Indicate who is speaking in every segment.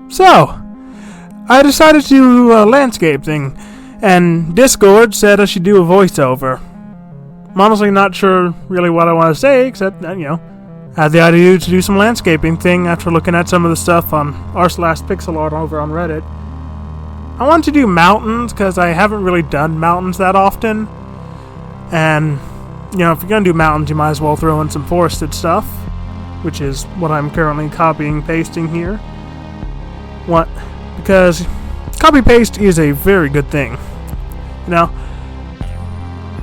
Speaker 1: So, I decided to do a landscape thing, and Discord said I should do a voiceover. I'm honestly not sure really what I want to say, except that, I had the idea to do some landscaping thing after looking at some of the stuff on r/pixelart over on Reddit. I want to do mountains, because I haven't really done mountains that often, and, if you're going to do mountains, you might as well throw in some forested stuff, which is what I'm currently copying pasting here. Because copy-paste is a very good thing.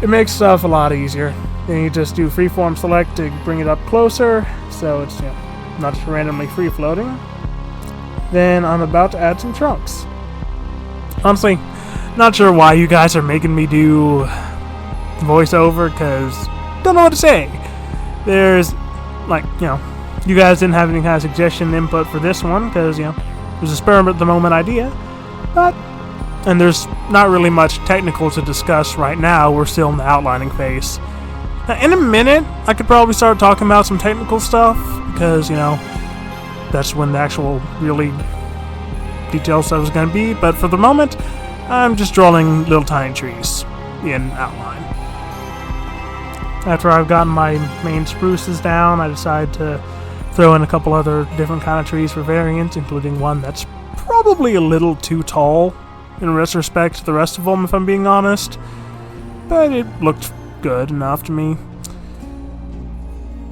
Speaker 1: It makes stuff a lot easier. Then you just do freeform select to bring it up closer, so it's not just randomly free-floating. Then I'm about to add some trunks. Honestly, not sure why you guys are making me do voiceover, because don't know what to say. There's, you guys didn't have any kind of suggestion input for this one, because, it was a spur-of-the-moment idea, and there's not really much technical to discuss right now. We're still in the outlining phase. Now, in a minute, I could probably start talking about some technical stuff, because, that's when the actual really detailed stuff is going to be, but for the moment, I'm just drawing little tiny trees in outline. After I've gotten my main spruces down, I decide to throw in a couple other different kind of trees for variants, including one that's probably a little too tall in retrospect to the rest of them, if I'm being honest. But it looked good enough to me.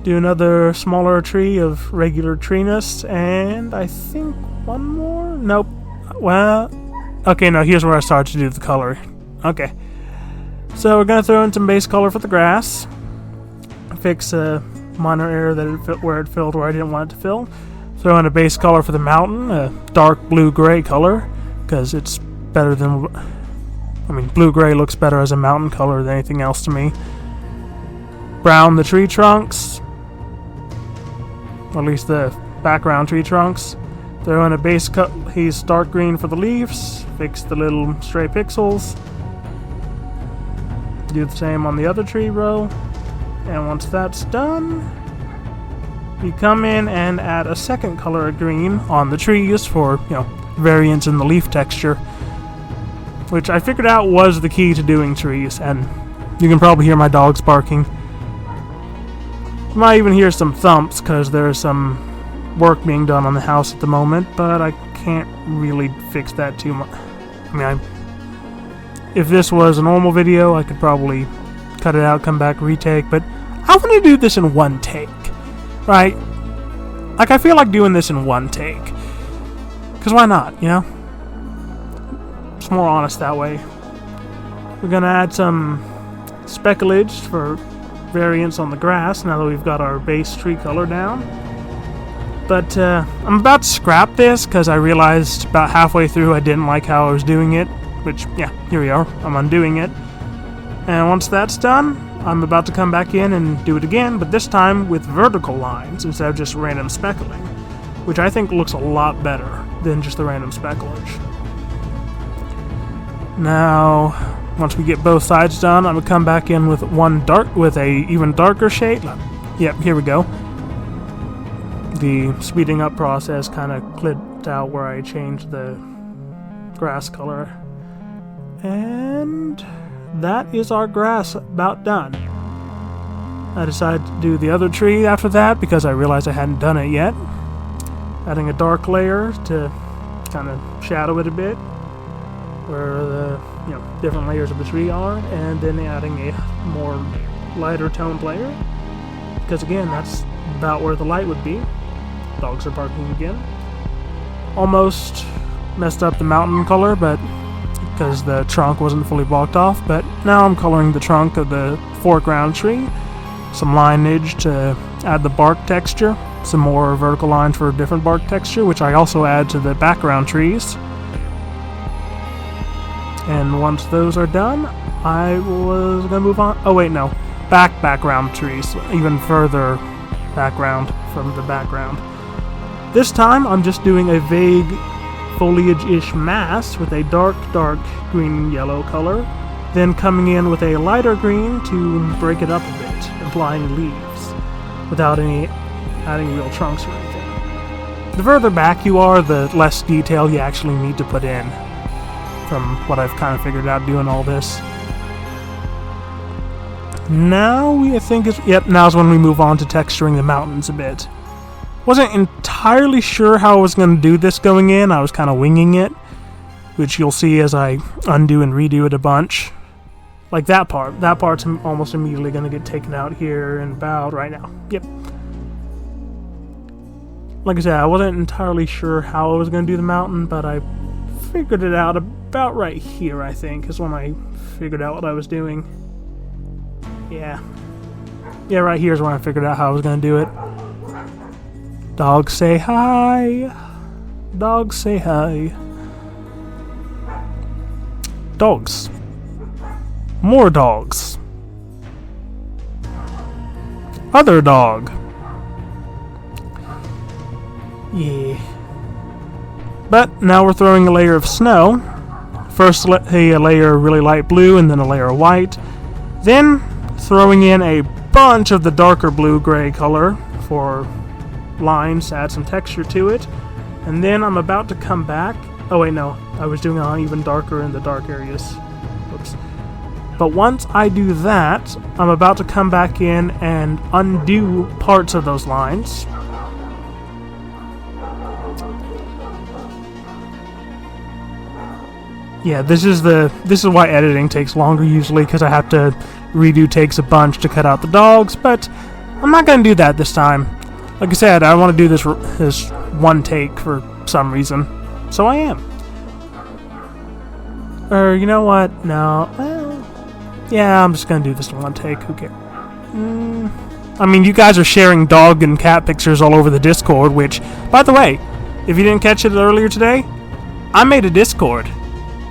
Speaker 1: Do another smaller tree of regular treeness, and I think one more? Nope. Well, okay, no, here's where I start to do the color. Okay. So we're going to throw in some base color for the grass. Fix a minor error where it filled where I didn't want it to fill. Throw in a base color for the mountain, a dark blue-gray color, because it's better than... blue-gray looks better as a mountain color than anything else to me. Brown the tree trunks, or at least the background tree trunks. Throw in a base cut. He's dark green for the leaves. Fix the little stray pixels. Do the same on the other tree row. And once that's done, you come in and add a second color of green on the trees for, variance in the leaf texture, which I figured out was the key to doing trees, and you can probably hear my dogs barking. You might even hear some thumps, because there's some work being done on the house at the moment, but I can't really fix that too much. If this was a normal video, I could probably cut it out, come back, retake, but I want to do this in one take, right? I feel like doing this in one take, because why not, It's more honest that way. We're going to add some speculage for variance on the grass, now that we've got our base tree color down. But I'm about to scrap this, because I realized about halfway through I didn't like how I was doing it, which, here we are, I'm undoing it. And once that's done, I'm about to come back in and do it again, but this time with vertical lines instead of just random speckling, which I think looks a lot better than just the random specklage. Now, once we get both sides done, I'm going to come back in with a even darker shade. Yep, here we go. The speeding up process kind of clipped out where I changed the grass color. And that is our grass about done. I decided to do the other tree after that because I realized I hadn't done it yet. Adding a dark layer to kind of shadow it a bit where the different layers of the tree are, and then adding a more lighter toned layer, because again, that's about where the light would be. Dogs are barking again. Almost messed up the mountain color, but because the trunk wasn't fully blocked off, but now I'm coloring the trunk of the foreground tree. Some lineage to add the bark texture, some more vertical lines for a different bark texture, which I also add to the background trees. And once those are done, I was going to move on. Oh wait, no. Background trees, even further background from the background. This time I'm just doing a vague foliage-ish mass with a dark green-yellow color, then coming in with a lighter green to break it up a bit, implying leaves, without any adding real trunks or anything. The further back you are, the less detail you actually need to put in, from what I've kind of figured out doing all this. Now now's when we move on to texturing the mountains a bit. Wasn't entirely sure how I was going to do this going in. I was kind of winging it, which you'll see as I undo and redo it a bunch. Like that part. That part's almost immediately going to get taken out here and about right now. Yep. Like I said, I wasn't entirely sure how I was going to do the mountain, but I figured it out about right here, I think, is when I figured out what I was doing. Yeah. Yeah, right here is when I figured out how I was going to do it. Dogs say hi. Dogs say hi. Dogs. More dogs. Other dog. Yeah. But now we're throwing a layer of snow. First a layer of really light blue and then a layer of white. Then throwing in a bunch of the darker blue-gray color for lines to add some texture to it. And then I'm about to come back. Oh wait, no. I was doing it even darker in the dark areas. Whoops. But once I do that, I'm about to come back in and undo parts of those lines. Yeah, this is why editing takes longer usually, because I have to redo takes a bunch to cut out the dogs, but I'm not going to do that this time. Like I said, I want to do this one take for some reason, so I am. Or, you know what? No. Well, yeah, I'm just going to do this in one take. Who cares? I mean, you guys are sharing dog and cat pictures all over the Discord, which, by the way, if you didn't catch it earlier today, I made a Discord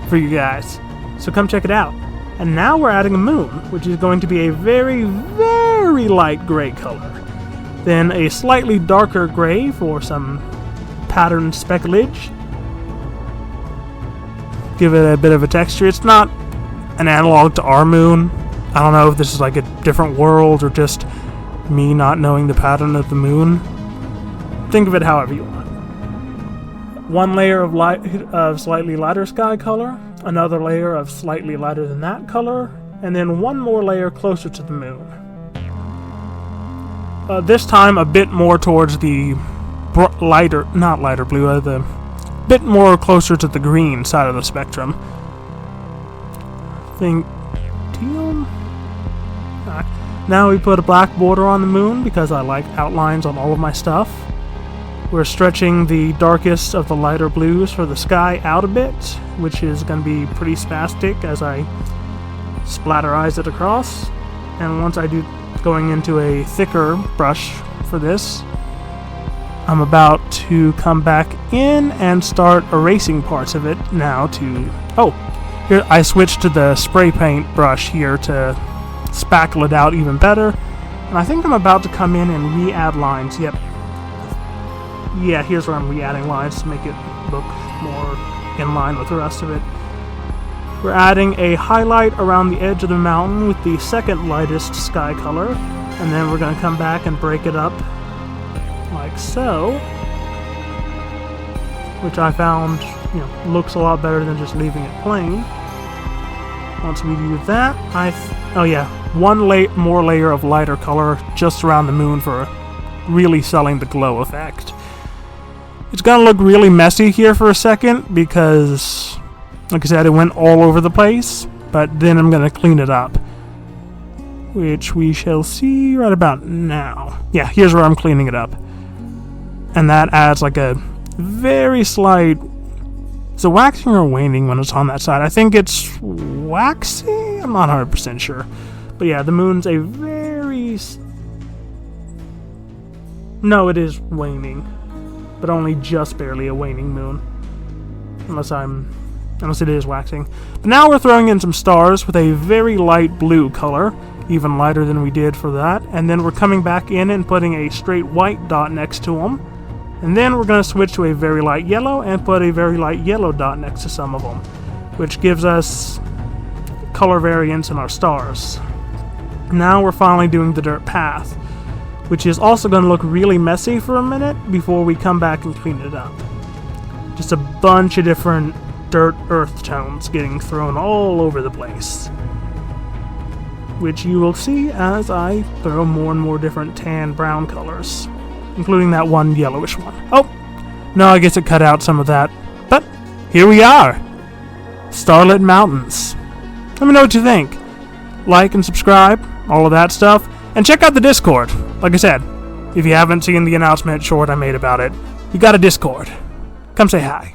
Speaker 1: for you guys, so come check it out. And now we're adding a moon, which is going to be a very, very light gray color. Then a slightly darker gray for some patterned specklage. Give it a bit of a texture. It's not an analog to our moon. I don't know if this is like a different world or just me not knowing the pattern of the moon. Think of it however you want. One layer of slightly lighter sky color, another layer of slightly lighter than that color, and then one more layer closer to the moon. This time a bit more towards the not lighter blue, the bit more closer to the green side of the spectrum. Think teal? Now we put a black border on the moon because I like outlines on all of my stuff. We're stretching the darkest of the lighter blues for the sky out a bit, which is going to be pretty spastic as I splatterize it across. And once I do going into a thicker brush for this, I'm about to come back in and start erasing parts of it now to... Oh, here I switched to the spray paint brush here to spackle it out even better. And I think I'm about to come in and re-add lines. Yep. Yeah, here's where I'm re-adding lines to make it look more in line with the rest of it. We're adding a highlight around the edge of the mountain with the second lightest sky color, and then we're going to come back and break it up like so, which I found, looks a lot better than just leaving it plain. Once we do that, one more layer of lighter color just around the moon for really selling the glow effect. It's gonna look really messy here for a second because, like I said, it went all over the place, but then I'm gonna clean it up, which we shall see right about now. Yeah, here's where I'm cleaning it up. And that adds like a very slight... Is it waxing or waning when it's on that side? I think it's waxing? I'm not 100% sure. But yeah, the moon's a very... No, it is waning. But only just barely a waning moon. Unless it is waxing. But now we're throwing in some stars with a very light blue color, even lighter than we did for that. And then we're coming back in and putting a straight white dot next to them. And then we're going to switch to a very light yellow and put a very light yellow dot next to some of them, which gives us color variance in our stars. Now we're finally doing the dirt path, which is also going to look really messy for a minute before we come back and clean it up. Just a bunch of different dirt earth tones getting thrown all over the place, which you will see as I throw more and more different tan brown colors, including that one yellowish one. Oh, no, I guess it cut out some of that, but here we are. Starlit Mountains. Let me know what you think. Like and subscribe, all of that stuff, and check out the Discord. Like I said, if you haven't seen the announcement short I made about it, you got a Discord. Come say hi.